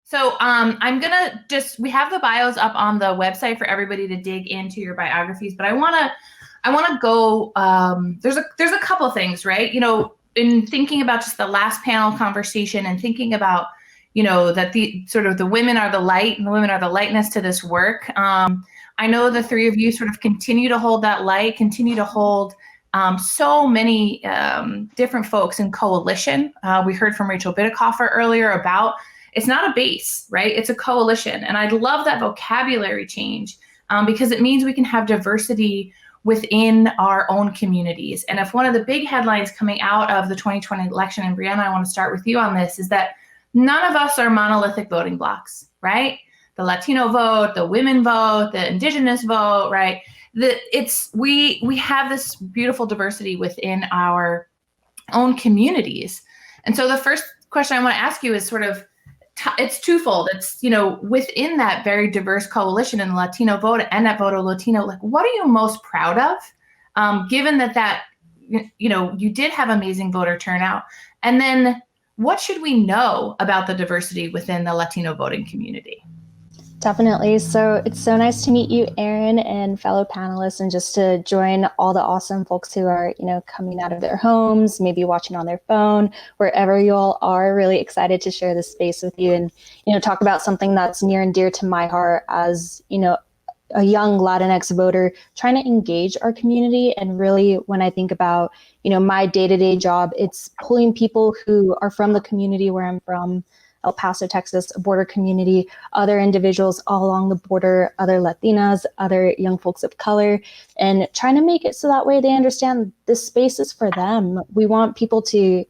So we have the bios up on the website for everybody to dig into your biographies, but I want to go, there's a couple of things, right? In thinking about just the last panel conversation and thinking about, that the sort of the women are the light and the women are the lightness to this work. I know the three of you sort of continue to hold that light, continue to hold so many different folks in coalition. We heard from Rachel Bidekoffer earlier about it's not a base, right? It's a coalition. And I love that vocabulary change because it means we can have diversity within our own communities. And if one of the big headlines coming out of the 2020 election, and Brianna, I want to start with you on this, is that none of us are monolithic voting blocks, right? The Latino vote, the women vote, the Indigenous vote, right? We have this beautiful diversity within our own communities. And so the first question I want to ask you is sort of, it's twofold. It's, within that very diverse coalition in the Latino vote and at Voto Latino, like, what are you most proud of, given that, you did have amazing voter turnout? And then what should we know about the diversity within the Latino voting community? Definitely. So it's so nice to meet you, Erin, and fellow panelists, and just to join all the awesome folks who are, coming out of their homes, maybe watching on their phone, wherever you all are. Really excited to share this space with you and, talk about something that's near and dear to my heart as, a young Latinx voter trying to engage our community. And really, when I think about, my day-to-day job, it's pulling people who are from the community where I'm from, El Paso, Texas, a border community, other individuals all along the border, other Latinas, other young folks of color, and trying to make it so that way they understand this space is for them. We want people to,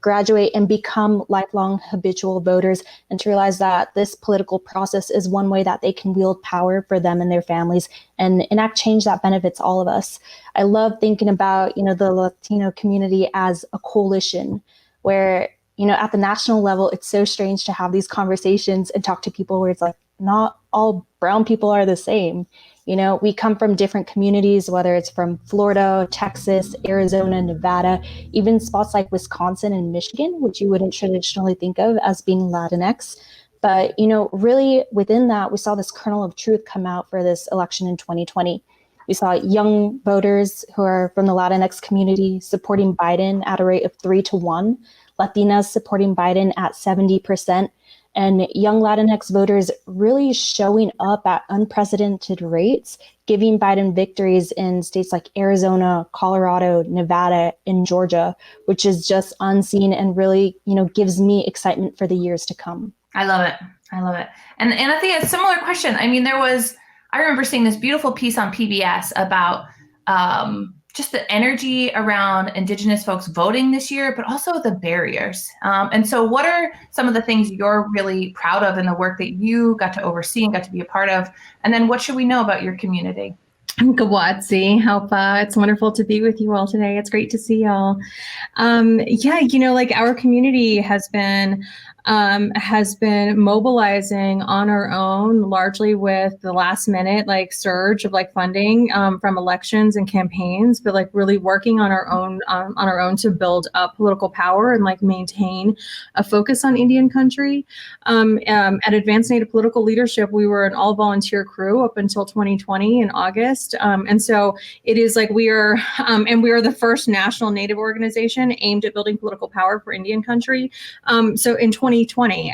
graduate and become lifelong habitual voters and to realize that this political process is one way that they can wield power for them and their families and enact change that benefits all of us. I love thinking about, the Latino community as a coalition where at the national level, it's so strange to have these conversations and talk to people where it's like, not all brown people are the same. We come from different communities, whether it's from Florida, Texas, Arizona, Nevada, even spots like Wisconsin and Michigan, which you wouldn't traditionally think of as being Latinx. But, really within that, we saw this kernel of truth come out for this election in 2020. We saw young voters who are from the Latinx community supporting Biden at a rate of 3-1. Latinas supporting Biden at 70%, and young Latinx voters really showing up at unprecedented rates, giving Biden victories in states like Arizona, Colorado, Nevada, and Georgia, which is just unseen and really, gives me excitement for the years to come. I love it. And Anathea, a similar question. I mean, I remember seeing this beautiful piece on PBS about just the energy around Indigenous folks voting this year, but also the barriers. And so what are some of the things you're really proud of in the work that you got to oversee and got to be a part of? And then what should we know about your community? Gawatsi, Halpa. It's wonderful to be with you all today. It's great to see y'all. Our community has been mobilizing on our own, largely with the last minute surge of funding from elections and campaigns, but really working on our own to build up political power and maintain a focus on Indian country. At Advanced Native Political Leadership, we were an all volunteer crew up until 2020 in August. And so it is we are the first national Native organization aimed at building political power for Indian country. So in 2020,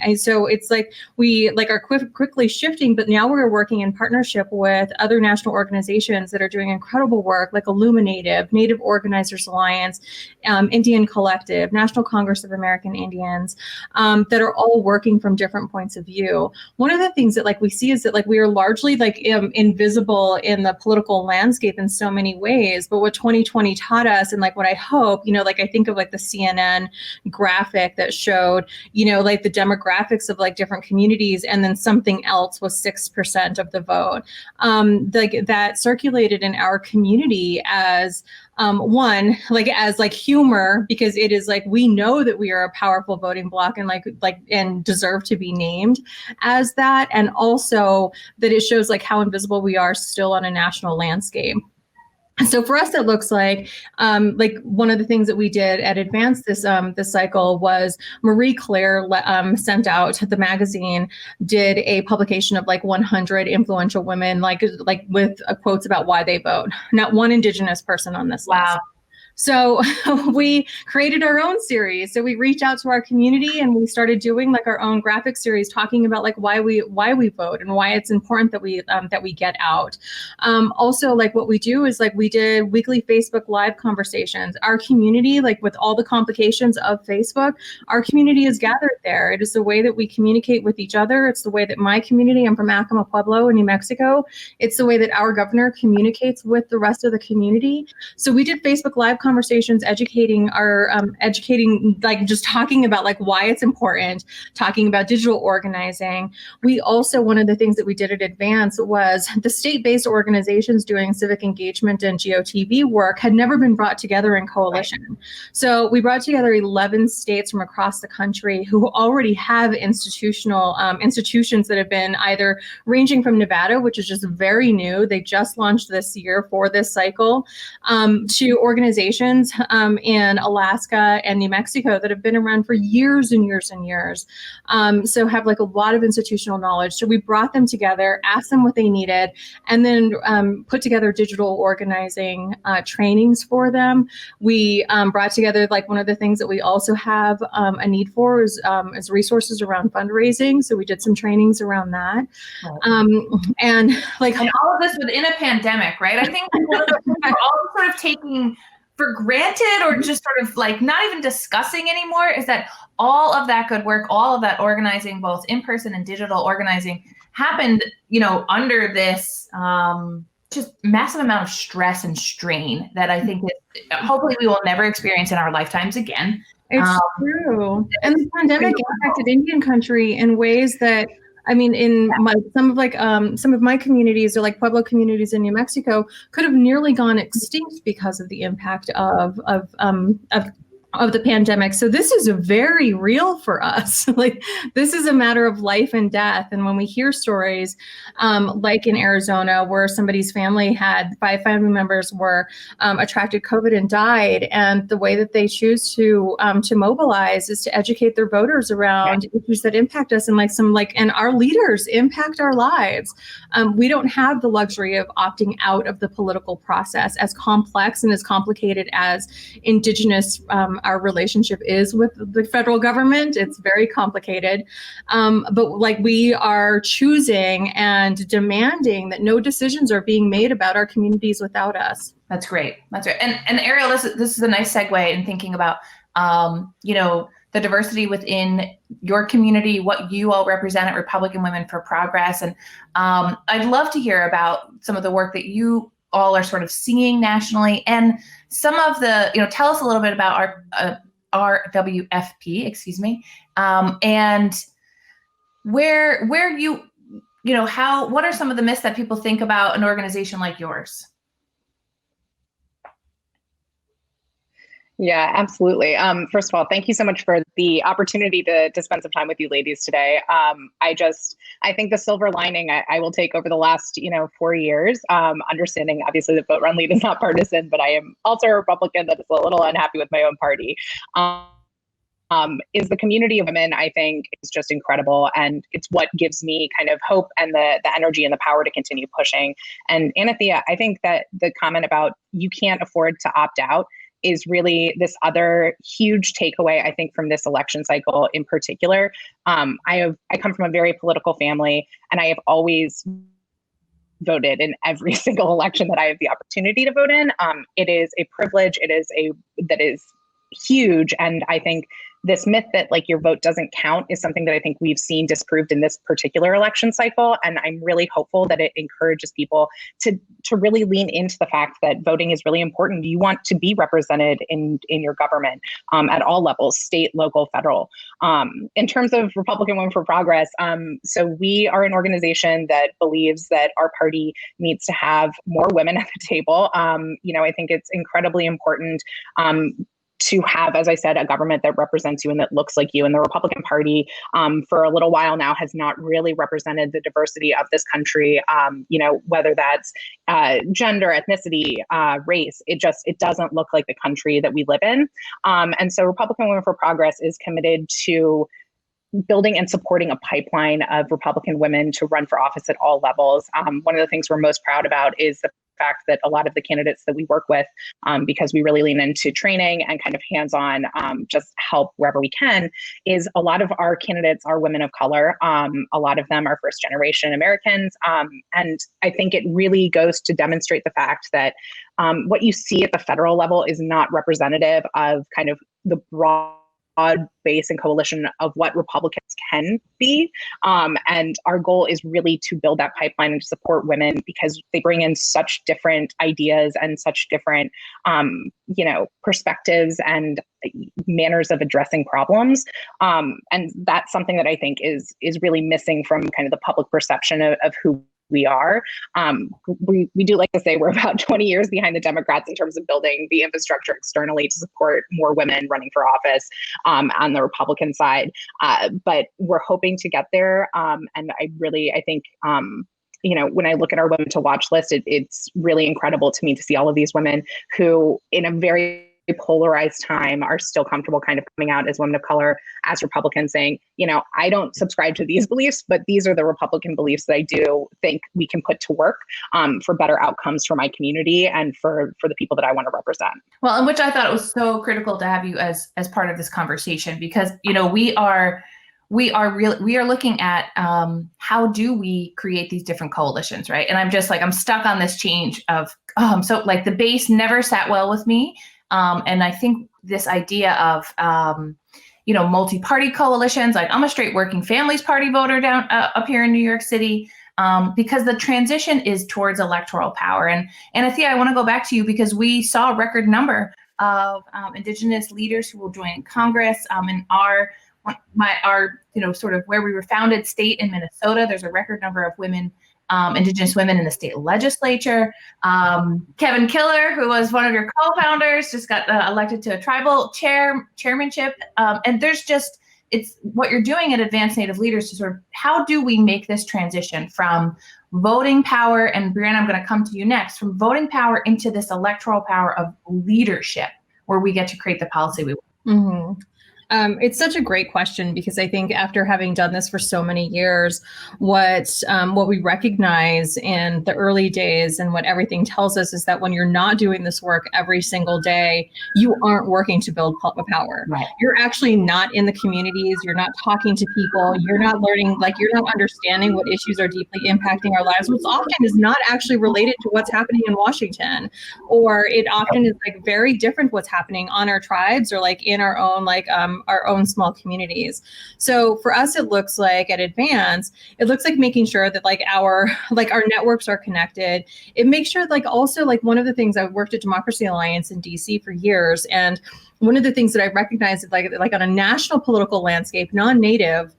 and so it's we are quickly shifting, but now we're working in partnership with other national organizations that are doing incredible work, like Illuminative, Native Organizers Alliance, Indian Collective, National Congress of American Indians, that are all working from different points of view. One of the things that we see is that we are largely invisible in the political landscape in so many ways, but what 2020 taught us, and what I hope, I think of the CNN graphic that showed, the demographics of different communities, and then something else was 6% of the vote, that circulated in our community as humor, because it is we know that we are a powerful voting bloc and and deserve to be named as that, and also that it shows how invisible we are still on a national landscape. So for us, it looks like one of the things that we did at Advance this cycle was Marie Claire sent out the magazine, did a publication of like 100 influential women, like with quotes about why they vote. Not one Indigenous person on this list. So we created our own series. So we reached out to our community and we started doing like our own graphic series talking about like why we vote and why it's important that we get out. Also, like what we do is like we did weekly Facebook Live conversations. Our community, like with all the complications of Facebook, our community is gathered there. It is the way that we communicate with each other. It's the way that my community, I'm from Acoma Pueblo in New Mexico. It's the way that our governor communicates with the rest of the community. So we did Facebook Live conversations, educating like just talking about like why it's important, talking about digital organizing. We also, one of the things that we did at Advance was the state-based organizations doing civic engagement and GOTV work had never been brought together in coalition. Right. So we brought together 11 states from across the country who already have institutions that have been either ranging from Nevada, which is just very new, they just launched this year for this cycle, to organizations in Alaska and New Mexico that have been around for years and years and years. So have like a lot of institutional knowledge. So we brought them together, asked them what they needed, and then put together digital organizing trainings for them. We brought together, like one of the things that we also have a need for is resources around fundraising. So we did some trainings around that. And all of this within a pandemic, right? I think one of the things we're all sort of taking for granted or just sort of like not even discussing anymore is that all of that good work, all of that organizing, both in-person and digital organizing, happened, under this just massive amount of stress and strain that I think hopefully we will never experience in our lifetimes again. It's true. And the pandemic impacted Indian country in ways that, I mean, in some of my communities, or like Pueblo communities in New Mexico, could have nearly gone extinct because of the impact of the pandemic. So this is very real for us. Like this is a matter of life and death. And when we hear stories like in Arizona, where somebody's family had 5 family members were attracted COVID and died, and the way that they choose to mobilize is to educate their voters around issues that impact us, and and our leaders impact our lives. We don't have the luxury of opting out of the political process, as complex and as complicated as Indigenous our relationship is with the federal government. It's very complicated. But like we are choosing and demanding that no decisions are being made about our communities without us. That's great. That's right. And Ariel, this is a nice segue in thinking about, the diversity within your community, what you all represent at Republican Women for Progress. And I'd love to hear about some of the work that you all are sort of seeing nationally, and some of the, tell us a little bit about our RWFP, and where what are some of the myths that people think about an organization like yours? Yeah, absolutely. First of all, thank you so much for the opportunity to spend some time with you ladies today. I think the silver lining I will take over the last, 4 years, understanding obviously the Vote Run Lead is not partisan, but I am also a Republican that is a little unhappy with my own party. Is the community of women, I think, is just incredible. And it's what gives me kind of hope and the energy and the power to continue pushing. And Anathea, I think that the comment about you can't afford to opt out is really this other huge takeaway, I think, from this election cycle in particular. I come from a very political family, and I have always voted in every single election that I have the opportunity to vote in. It is a privilege. That is huge. And I think this myth that like your vote doesn't count is something that I think we've seen disproved in this particular election cycle. And I'm really hopeful that it encourages people to really lean into the fact that voting is really important. You want to be represented in your government at all levels, state, local, federal. In terms of Republican Women for Progress, so we are an organization that believes that our party needs to have more women at the table. I think it's incredibly important to have, as I said, a government that represents you and that looks like you. And the Republican Party for a little while now has not really represented the diversity of this country, whether that's gender, ethnicity, race. It doesn't look like the country that we live in. And so Republican Women for Progress is committed to building and supporting a pipeline of Republican women to run for office at all levels. One of the things we're most proud about is the fact that a lot of the candidates that we work with, because we really lean into training and kind of hands-on just help wherever we can, is a lot of our candidates are women of color. A lot of them are first-generation Americans. And I think it really goes to demonstrate the fact that what you see at the federal level is not representative of kind of the broad base and coalition of what Republicans can be. And our goal is really to build that pipeline and to support women because they bring in such different ideas and such different, perspectives and manners of addressing problems. And that's something that I think is really missing from kind of the public perception of who we are. We do like to say we're about 20 years behind the Democrats in terms of building the infrastructure externally to support more women running for office on the Republican side. But we're hoping to get there. And I think, when I look at our women to watch list, it's really incredible to me to see all of these women who in a very polarized time are still comfortable kind of coming out as women of color, as Republicans, saying, I don't subscribe to these beliefs, but these are the Republican beliefs that I do think we can put to work for better outcomes for my community and for the people that I want to represent. Well, and which I thought it was so critical to have you as part of this conversation, because, we are looking at how do we create these different coalitions, right? And I'm stuck on this change of, so like the base never sat well with me. And I think this idea of, multi-party coalitions, like I'm a straight working families party voter down up here in New York City, because the transition is towards electoral power. And Anathea, I want to go back to you because we saw a record number of Indigenous leaders who will join Congress in our sort of where we were founded state in Minnesota. There's a record number of women, Indigenous women in the state legislature. Kevin Killer, who was one of your co-founders, just got elected to a tribal chairmanship. And it's what you're doing at Advanced Native Leaders to sort of, how do we make this transition from voting power, and Brianna, I'm going to come to you next, from voting power into this electoral power of leadership, where we get to create the policy we want. Mm-hmm. It's such a great question because I think after having done this for so many years, what we recognize in the early days and what everything tells us is that when you're not doing this work every single day, you aren't working to build power. Right. You're actually not in the communities. You're not talking to people. You're not learning, you're not understanding what issues are deeply impacting our lives, which often is not actually related to what's happening in Washington, or it often is very different what's happening on our tribes or in our own our own small communities. So for us, it looks like at Advance, it looks like making sure that our networks are connected. It makes sure also one of the things, I worked at Democracy Alliance in DC for years. And one of the things that I recognized is on a national political landscape, non-native,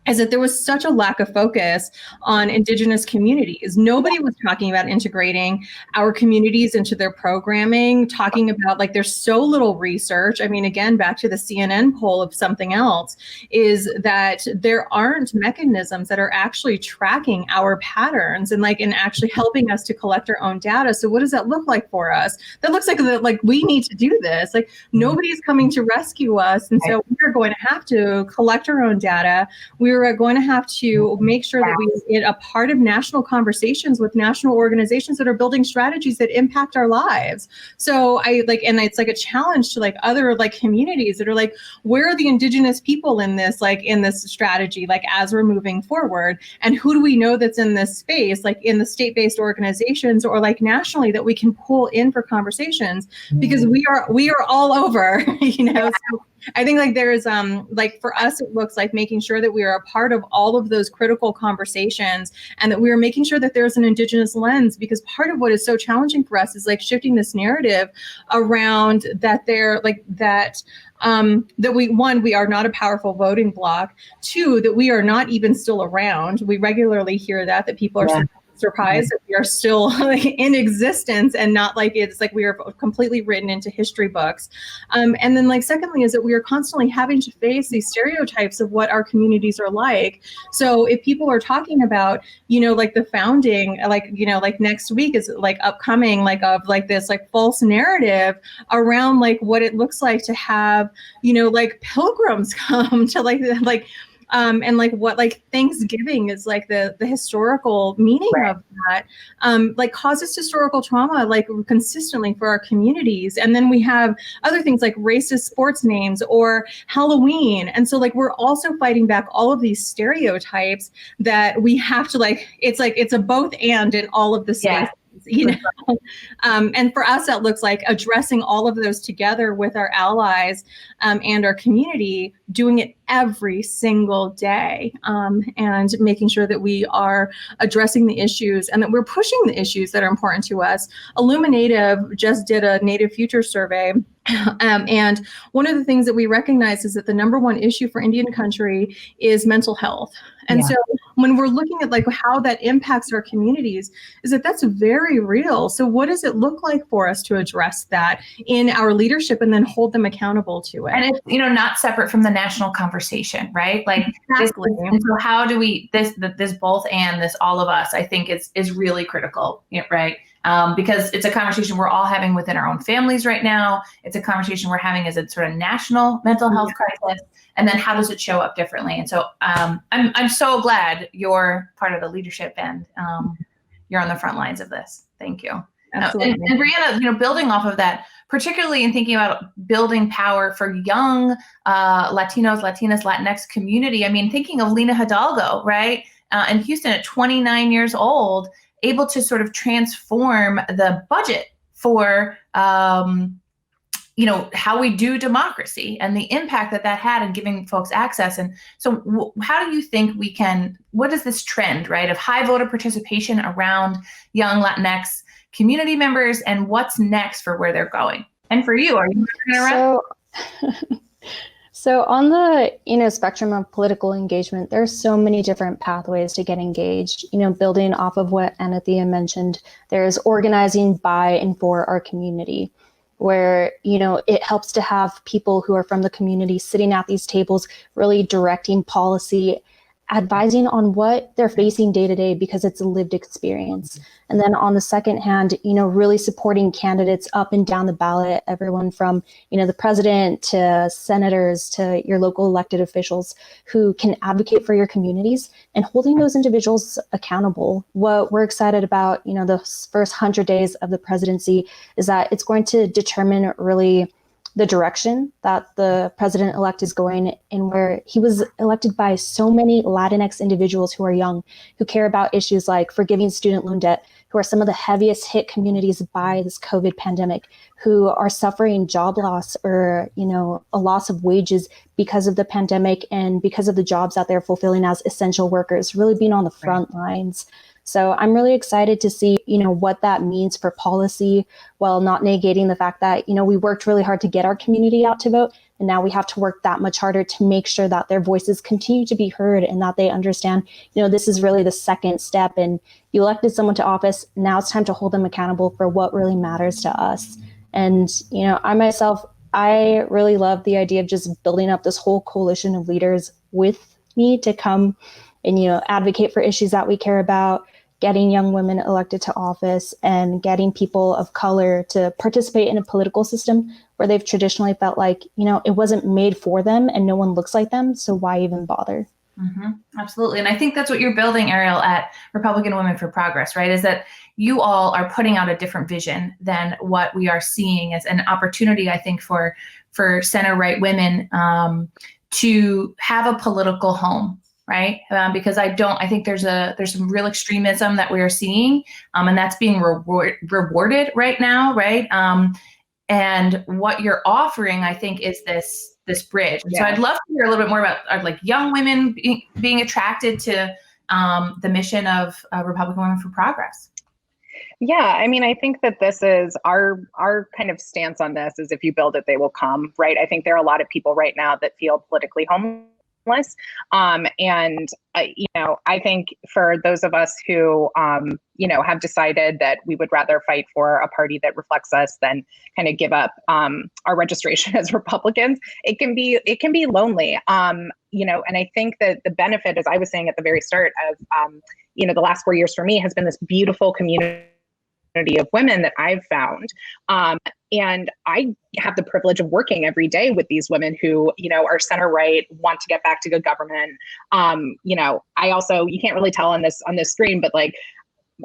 is that there was such a lack of focus on Indigenous communities. Nobody was talking about integrating our communities into their programming, talking about there's so little research. I mean, again, back to the CNN poll of something else, is that there aren't mechanisms that are actually tracking our patterns and actually helping us to collect our own data. So what does that look like for us? That looks like we need to do this. Nobody's coming to rescue us. And so we're going to have to collect our own data. We're going to have to make sure that we get a part of national conversations with national organizations that are building strategies that impact our lives. So and it's a challenge to other communities that are where are the Indigenous people in this strategy, as we're moving forward, and who do we know that's in this space, in the state-based organizations or nationally, that we can pull in for conversations, because we are all over, So I think there is for us, it looks like making sure that we are a part of all of those critical conversations, and that we are making sure that there's an Indigenous lens, because part of what is so challenging for us is shifting this narrative around that that we are not a powerful voting bloc. Two, that we are not even still around. We regularly hear that people are surprised that we are still in existence and not like it's like we are completely written into history books. And then like secondly is that we are constantly having to face these stereotypes of what our communities are like. So if people are talking about, like the founding, like, like next week is like upcoming, like of like this like false narrative around like what it looks like to have, like pilgrims come to and like what like Thanksgiving is like the historical meaning of that, like causes historical trauma like consistently for our communities. And then we have other things like racist sports names or Halloween. And so like we're also fighting back all of these stereotypes that we have to it's a both and in all of the spaces. And for us, that looks like addressing all of those together with our allies and our community, doing it every single day, and making sure that we are addressing the issues and that we're pushing the issues that are important to us. Illuminative just did a Native Future survey. And one of the things that we recognize is that the number one issue for Indian country is mental health. And so when we're looking at like how that impacts our communities, is that that's very real. So what does it look like for us to address that in our leadership and then hold them accountable to it? And it's, not separate from the national conversation, right? Like, exactly. And so how do we, this both and this all of us, I think is really critical, right? Because it's a conversation we're all having within our own families right now. It's a conversation we're having as a sort of national mental health crisis. And then how does it show up differently? And so I'm so glad you're part of the leadership and you're on the front lines of this. Thank you. Absolutely. And Brianna, building off of that, particularly in thinking about building power for young Latinos, Latinas, Latinx community. I mean, thinking of Lena Hidalgo, right? In Houston at 29 years old, able to sort of transform the budget for, how we do democracy and the impact that had in giving folks access. And so how do you think what is this trend, right, of high voter participation around young Latinx community members, and what's next for where they're going? And for you, are you going around? So on the spectrum of political engagement, there's so many different pathways to get engaged. Building off of what Anathea mentioned, there's organizing by and for our community, where it helps to have people who are from the community sitting at these tables, really directing policy, advising on what they're facing day to day, because it's a lived experience. And then on the second hand, really supporting candidates up and down the ballot, everyone from, the president to senators to your local elected officials who can advocate for your communities and holding those individuals accountable. What we're excited about, the first 100 days of the presidency is that it's going to determine really the direction that the president-elect is going in, where he was elected by so many Latinx individuals who are young, who care about issues like forgiving student loan debt, who are some of the heaviest hit communities by this COVID pandemic, who are suffering job loss or, a loss of wages because of the pandemic and because of the jobs that they're fulfilling as essential workers, really being on the front lines. So I'm really excited to see, what that means for policy, while not negating the fact that, we worked really hard to get our community out to vote. And now we have to work that much harder to make sure that their voices continue to be heard and that they understand, this is really the second step. And you elected someone to office. Now it's time to hold them accountable for what really matters to us. And, I really love the idea of just building up this whole coalition of leaders with me to come and, advocate for issues that we care about, getting young women elected to office, and getting people of color to participate in a political system where they've traditionally felt like, it wasn't made for them and no one looks like them. So why even bother? Mm-hmm. Absolutely. And I think that's what you're building, Ariel, at Republican Women for Progress, right? Is that you all are putting out a different vision than what we are seeing as an opportunity, I think, for center-right women to have a political home. Right. Because I think there's some real extremism that we are seeing, and that's being rewarded right now. Right. And what you're offering, I think, is this bridge. And so I'd love to hear a little bit more about like young women being attracted to the mission of Republican Women for Progress. Yeah, I mean, I think that this is our kind of stance on this is if you build it, they will come, right? I think there are a lot of people right now that feel politically homeless And I think for those of us who have decided that we would rather fight for a party that reflects us than kind of give up our registration as Republicans, it can be lonely. And I think that the benefit, as I was saying at the very start of the last 4 years for me, has been this beautiful community of women that I've found. And I have the privilege of working every day with these women who, are center right, want to get back to good government. I also, you can't really tell on this screen, but like,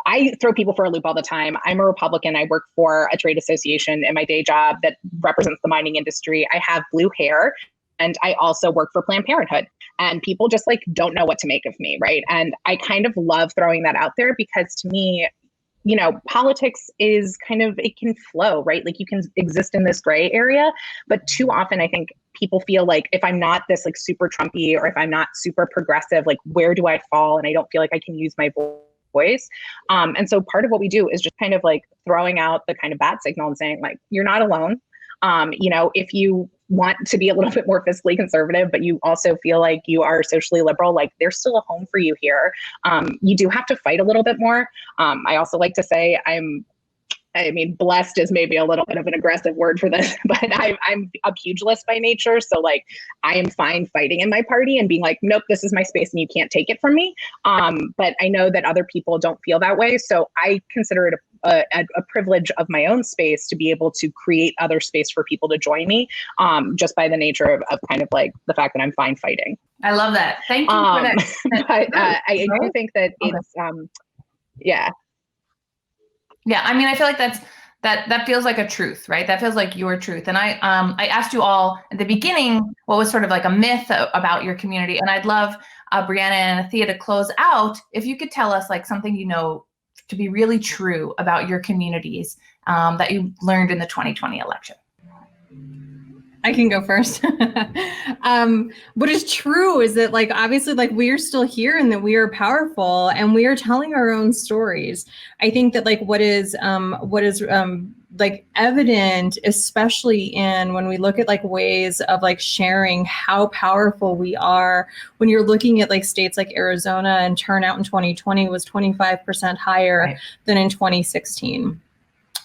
I throw people for a loop all the time. I'm a Republican. I work for a trade association in my day job that represents the mining industry. I have blue hair. And I also work for Planned Parenthood, and people just like don't know what to make of me, right? And I kind of love throwing that out there because to me, politics is kind of, it can flow, right? Like you can exist in this gray area, but too often I think people feel like if I'm not this like super Trumpy or if I'm not super progressive, like where do I fall? And I don't feel like I can use my voice. And so part of what we do is just kind of like throwing out the kind of bat signal and saying like, you're not alone. If you want to be a little bit more fiscally conservative, but you also feel like you are socially liberal, like there's still a home for you here. You do have to fight a little bit more. I also like to say blessed is maybe a little bit of an aggressive word for this, but I'm a pugilist by nature. So like, I am fine fighting in my party and being like, nope, this is my space and you can't take it from me. But I know that other people don't feel that way. So I consider it a privilege of my own space to be able to create other space for people to join me, just by the nature of kind of like the fact that I'm fine fighting. I love that. Thank you for that. But I do think that it's, yeah. Yeah, I mean, I feel like that feels like a truth, right? That feels like your truth. And I asked you all at the beginning what was sort of like a myth about your community, and I'd love Brianna and Anathea to close out. If you could tell us like something to be really true about your communities that you learned in the 2020 election. I can go first. What is true is that like, obviously like we are still here and that we are powerful and we are telling our own stories. I think that like what is like evident, especially in when we look at like ways of like sharing how powerful we are, when you're looking at like states like Arizona and turnout in 2020 was 25% higher than in 2016.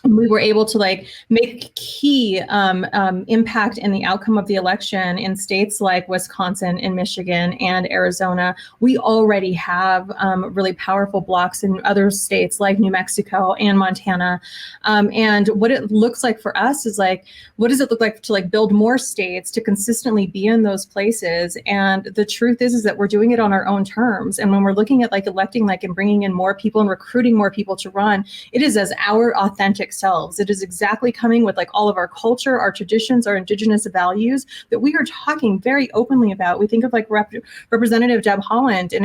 We were able to like make key impact in the outcome of the election in states like Wisconsin and Michigan and Arizona. We already have really powerful blocks in other states like New Mexico and Montana. And what it looks like for us is like, what does it look like to like build more states to consistently be in those places? And the truth is that we're doing it on our own terms. And when we're looking at like electing like and bringing in more people and recruiting more people to run, it is as our authentic selves. It is exactly coming with like all of our culture, our traditions, our indigenous values that we are talking very openly about. We think of like Representative Deb Haaland, and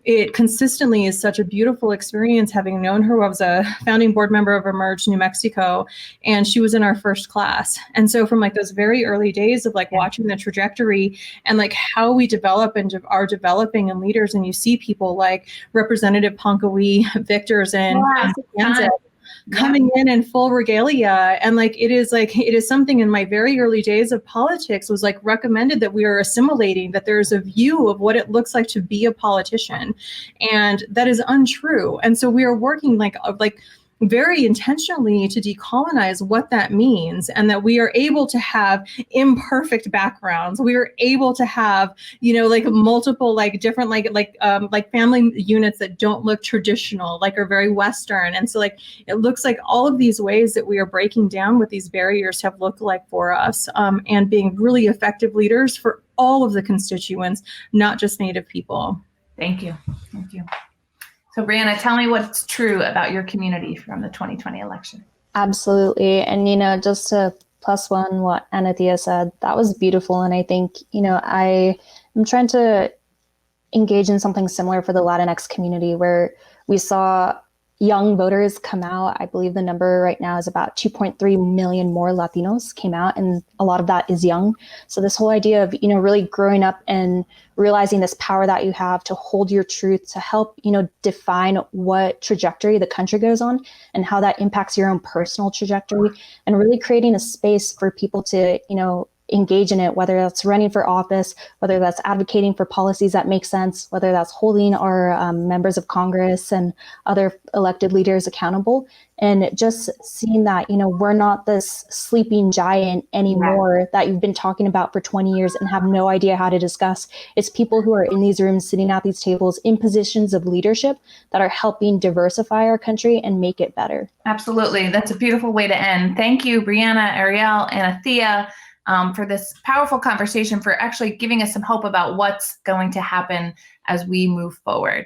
it consistently is such a beautiful experience having known her. I was a founding board member of Emerge New Mexico, and she was in our first class. And so from like those very early days of like watching the trajectory and like how we develop and are developing in leaders, and you see people like Representative Ponkawi Victors and Kansas coming in full regalia. And like it is something in my very early days of politics was like recommended that we are assimilating, that there's a view of what it looks like to be a politician, and that is untrue. And so we are working like very intentionally to decolonize what that means, and that we are able to have imperfect backgrounds. We are able to have, like multiple, like different, like family units that don't look traditional, like are very Western. And so like, it looks like all of these ways that we are breaking down what these barriers have looked like for us, and being really effective leaders for all of the constituents, not just Native people. Thank you. Thank you. So Brianna, tell me what's true about your community from the 2020 election. Absolutely. And, just to plus one what Anathea said, that was beautiful. And I think, I am trying to engage in something similar for the Latinx community, where we saw young voters come out. I believe the number right now is about 2.3 million more Latinos came out, and a lot of that is young. So this whole idea of, really growing up and realizing this power that you have to hold your truth, to help, define what trajectory the country goes on and how that impacts your own personal trajectory, and really creating a space for people to, engage in it, whether that's running for office, whether that's advocating for policies that make sense, whether that's holding our members of Congress and other elected leaders accountable. And just seeing that, we're not this sleeping giant anymore that you've been talking about for 20 years and have no idea how to discuss. It's people who are in these rooms, sitting at these tables in positions of leadership that are helping diversify our country and make it better. Absolutely. That's a beautiful way to end. Thank you, Brianna, Ariel, and Anathea, for this powerful conversation, for actually giving us some hope about what's going to happen as we move forward.